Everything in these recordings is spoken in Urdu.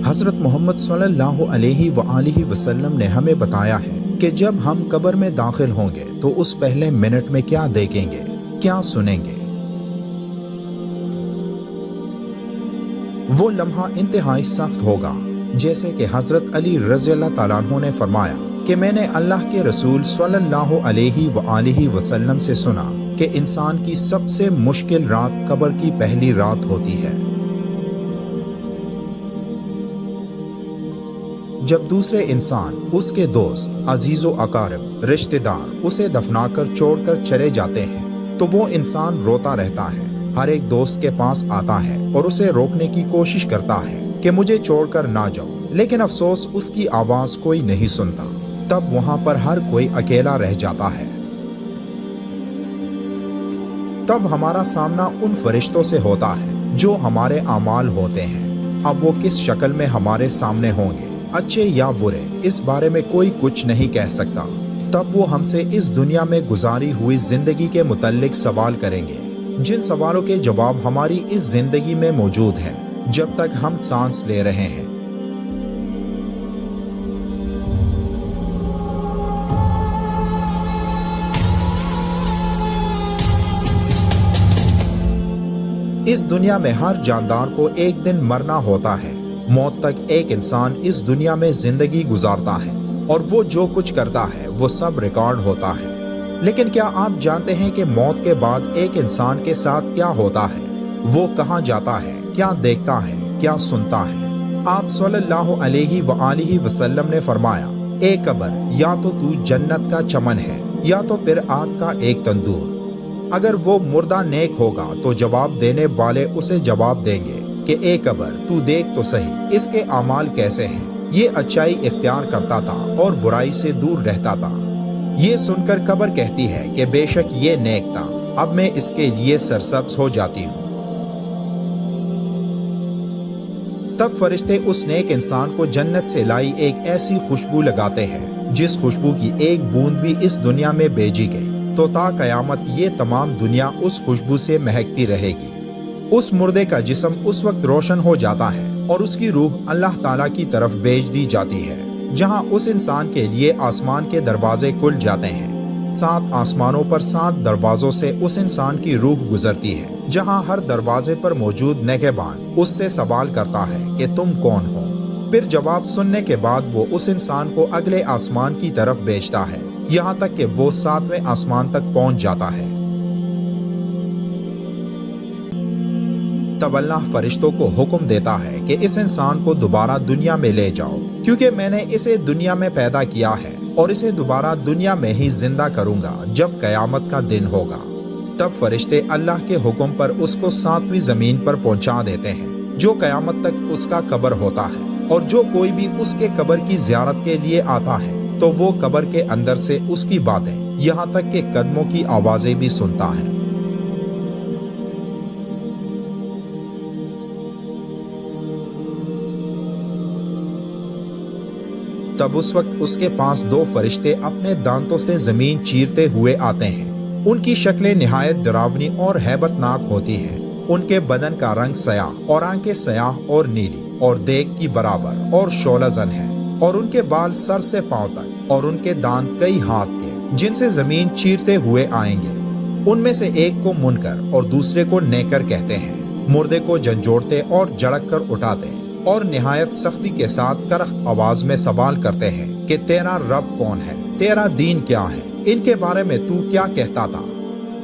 حضرت محمد صلی اللہ علیہ وآلہ وسلم نے ہمیں بتایا ہے کہ جب ہم قبر میں داخل ہوں گے تو اس پہلے منٹ میں کیا دیکھیں گے، کیا سنیں گے۔ وہ لمحہ انتہائی سخت ہوگا، جیسے کہ حضرت علی رضی اللہ تعالیٰ عنہ نے فرمایا کہ میں نے اللہ کے رسول صلی اللہ علیہ وآلہ وسلم سے سنا کہ انسان کی سب سے مشکل رات قبر کی پہلی رات ہوتی ہے، جب دوسرے انسان، اس کے دوست، عزیز و اقارب، رشتہ دار اسے دفنا کر چھوڑ کر چلے جاتے ہیں تو وہ انسان روتا رہتا ہے، ہر ایک دوست کے پاس آتا ہے اور اسے روکنے کی کوشش کرتا ہے کہ مجھے چھوڑ کر نہ جاؤ، لیکن افسوس اس کی آواز کوئی نہیں سنتا۔ تب وہاں پر ہر کوئی اکیلا رہ جاتا ہے۔ تب ہمارا سامنا ان فرشتوں سے ہوتا ہے جو ہمارے اعمال ہوتے ہیں۔ اب وہ کس شکل میں ہمارے سامنے ہوں گے، اچھے یا برے، اس بارے میں کوئی کچھ نہیں کہہ سکتا۔ تب وہ ہم سے اس دنیا میں گزاری ہوئی زندگی کے متعلق سوال کریں گے، جن سوالوں کے جواب ہماری اس زندگی میں موجود ہیں جب تک ہم سانس لے رہے ہیں۔ اس دنیا میں ہر جاندار کو ایک دن مرنا ہوتا ہے۔ موت تک ایک انسان اس دنیا میں زندگی گزارتا ہے اور وہ جو کچھ کرتا ہے وہ سب ریکارڈ ہوتا ہے۔ لیکن کیا آپ جانتے ہیں کہ موت کے بعد ایک انسان کے ساتھ کیا ہوتا ہے؟ وہ کہاں جاتا ہے، کیا دیکھتا ہے، کیا سنتا ہے؟ آپ صلی اللہ علیہ وآلہ وسلم نے فرمایا، اے قبر، یا تو جنت کا چمن ہے یا تو پھر آگ کا ایک تندور۔ اگر وہ مردہ نیک ہوگا تو جواب دینے والے اسے جواب دیں گے کہ اے قبر، تو دیکھ تو صحیح اس کے اعمال کیسے ہیں، یہ اچائی اختیار کرتا تھا اور برائی سے دور رہتا تھا۔ یہ سن کر قبر کہتی ہے کہ بے شک یہ نیک تھا، اب میں اس کے لیے سرسبز ہو جاتی ہوں۔ تب فرشتے اس نیک انسان کو جنت سے لائی ایک ایسی خوشبو لگاتے ہیں جس خوشبو کی ایک بوند بھی اس دنیا میں بھیجی گئی تو تا قیامت یہ تمام دنیا اس خوشبو سے مہکتی رہے گی۔ اس مردے کا جسم اس وقت روشن ہو جاتا ہے اور اس کی روح اللہ تعالیٰ کی طرف بھیج دی جاتی ہے، جہاں اس انسان کے لیے آسمان کے دروازے کھل جاتے ہیں۔ 7 آسمانوں پر 7 دروازوں سے اس انسان کی روح گزرتی ہے، جہاں ہر دروازے پر موجود نگہبان اس سے سوال کرتا ہے کہ تم کون ہو؟ پھر جواب سننے کے بعد وہ اس انسان کو اگلے آسمان کی طرف بھیجتا ہے، یہاں تک کہ وہ 7ویں آسمان تک پہنچ جاتا ہے۔ تب اللہ فرشتوں کو حکم دیتا ہے کہ اس انسان کو دوبارہ دنیا میں لے جاؤ، کیونکہ میں نے اسے دنیا میں پیدا کیا ہے اور اسے دوبارہ دنیا میں ہی زندہ کروں گا جب قیامت کا دن ہوگا۔ تب فرشتے اللہ کے حکم پر اس کو 7ویں زمین پر پہنچا دیتے ہیں، جو قیامت تک اس کا قبر ہوتا ہے، اور جو کوئی بھی اس کے قبر کی زیارت کے لیے آتا ہے تو وہ قبر کے اندر سے اس کی باتیں، یہاں تک کہ قدموں کی آوازیں بھی سنتا ہے۔ تب اس وقت اس کے پاس 2 فرشتے اپنے دانتوں سے زمین چیرتے ہوئے آتے ہیں۔ ان کی شکلیں نہایت ڈراؤنی اور ہیبت ناک ہوتی ہیں۔ ان کے بدن کا رنگ سیاہ اور آنکھیں سیاہ اور نیلی اور دیگ کی برابر اور شعلہ زن ہے، اور ان کے بال سر سے پاؤں تک، اور ان کے دانت کئی ہاتھ کے جن سے زمین چیرتے ہوئے آئیں گے۔ ان میں سے ایک کو منکر اور دوسرے کو نیکر کہتے ہیں۔ مردے کو جھنجھوڑتے اور جھڑک کر اٹھاتے ہیں اور نہایت سختی کے ساتھ کرخت آواز میں سوال کرتے ہیں کہ تیرا رب کون ہے، تیرا دین کیا ہے، ان کے بارے میں تو کیا کہتا تھا؟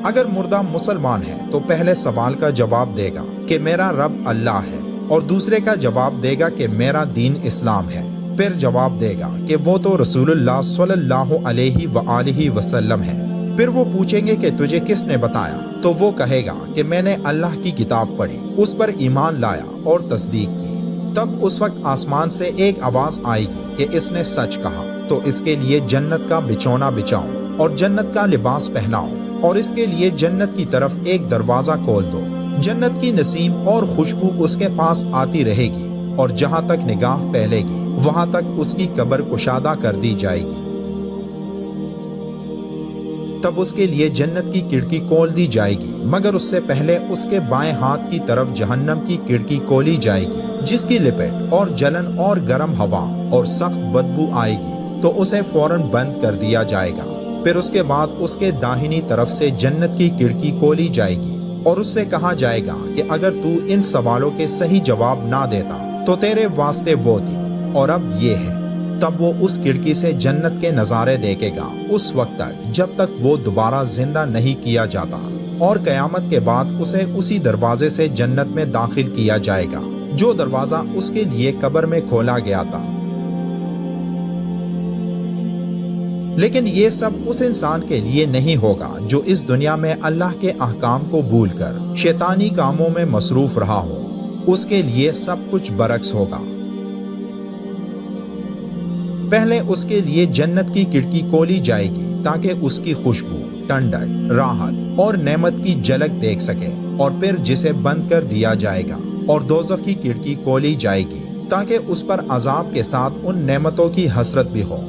اگر مردہ مسلمان ہے تو پہلے سوال کا جواب دے گا کہ میرا رب اللہ ہے، اور دوسرے کا جواب دے گا کہ میرا دین اسلام ہے، پھر جواب دے گا کہ وہ تو رسول اللہ صلی اللہ علیہ وآلہ وسلم ہے۔ پھر وہ پوچھیں گے کہ تجھے کس نے بتایا؟ تو وہ کہے گا کہ میں نے اللہ کی کتاب پڑھی، اس پر ایمان لایا اور تصدیق کی۔ تب اس وقت آسمان سے ایک آواز آئے گی کہ اس نے سچ کہا، تو اس کے لیے جنت کا بچھونا بچھاؤ اور جنت کا لباس پہناؤ، اور اس کے لیے جنت کی طرف ایک دروازہ کھول دو۔ جنت کی نسیم اور خوشبو اس کے پاس آتی رہے گی، اور جہاں تک نگاہ پھیلے گی وہاں تک اس کی قبر کشادہ کر دی جائے گی۔ تب اس کے لیے جنت کی کھڑکی کھول دی جائے گی، مگر اس سے پہلے اس کے بائیں ہاتھ کی طرف جہنم کی کھڑکی کھولی جائے گی، جس کی لپٹ اور جلن اور گرم ہوا اور سخت بدبو آئے گی تو اسے فوراً بند کر دیا جائے گا۔ پھر اس کے بعد اس کے داہنی طرف سے جنت کی کھڑکی کھولی جائے گی اور اس سے کہا جائے گا کہ اگر تو ان سوالوں کے صحیح جواب نہ دیتا تو تیرے واسطے وہ تھی اور اب یہ ہے۔ تب وہ اس کھڑکی سے جنت کے نظارے دیکھے گا اس وقت تک جب تک وہ دوبارہ زندہ نہیں کیا جاتا، اور قیامت کے بعد اسے اسی دروازے سے جنت میں داخل کیا جائے گا جو دروازہ اس کے لیے قبر میں کھولا گیا تھا۔ لیکن یہ سب اس انسان کے لیے نہیں ہوگا جو اس دنیا میں اللہ کے احکام کو بھول کر شیطانی کاموں میں مصروف رہا ہو۔ اس کے لیے سب کچھ برعکس ہوگا۔ پہلے اس کے لیے جنت کی کھڑکی کھولی جائے گی تاکہ اس کی خوشبو، ٹھنڈک، راحت اور نعمت کی جھلک دیکھ سکے، اور پھر جسے بند کر دیا جائے گا اور دوزخ کی کھڑکی کھولی جائے گی تاکہ اس پر عذاب کے ساتھ ان نعمتوں کی حسرت بھی ہو۔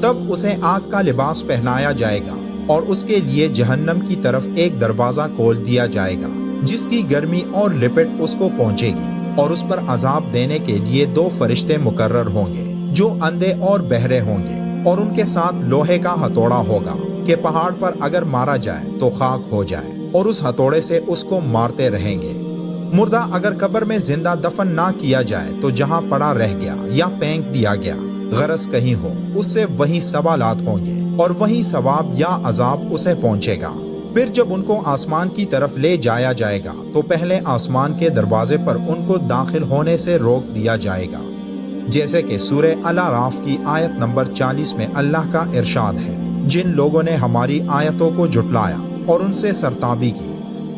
تب اسے آگ کا لباس پہنایا جائے گا اور اس کے لیے جہنم کی طرف ایک دروازہ کھول دیا جائے گا جس کی گرمی اور لپٹ اس کو پہنچے گی، اور اس پر عذاب دینے کے لیے 2 فرشتے مقرر ہوں گے جو اندھے اور بہرے ہوں گے، اور ان کے ساتھ لوہے کا ہتھوڑا ہوگا کہ پہاڑ پر اگر مارا جائے تو خاک ہو جائے، اور اس ہتھوڑے سے اس کو مارتے رہیں گے۔ مردہ اگر قبر میں زندہ دفن نہ کیا جائے تو جہاں پڑا رہ گیا یا پھینک دیا گیا غرض کہیں ہو، اس سے وہی سوالات ہوں گے اور وہی ثواب یا عذاب اسے پہنچے گا۔ پھر جب ان کو آسمان کی طرف لے جایا جائے گا تو پہلے آسمان کے دروازے پر ان کو داخل ہونے سے روک دیا جائے گا، جیسے کہ سورہ الاعراف کی آیت نمبر 40 میں اللہ کا ارشاد ہے، جن لوگوں نے ہماری آیتوں کو جھٹلایا اور ان سے سرتابی کی،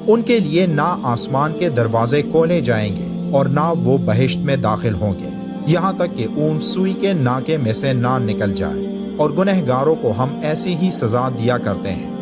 ان کے لیے نہ آسمان کے دروازے کھولے جائیں گے اور نہ وہ بہشت میں داخل ہوں گے، یہاں تک کہ اونٹ سوئی کے ناکے میں سے نہ نکل جائے، اور گنہگاروں کو ہم ایسی ہی سزا دیا کرتے ہیں۔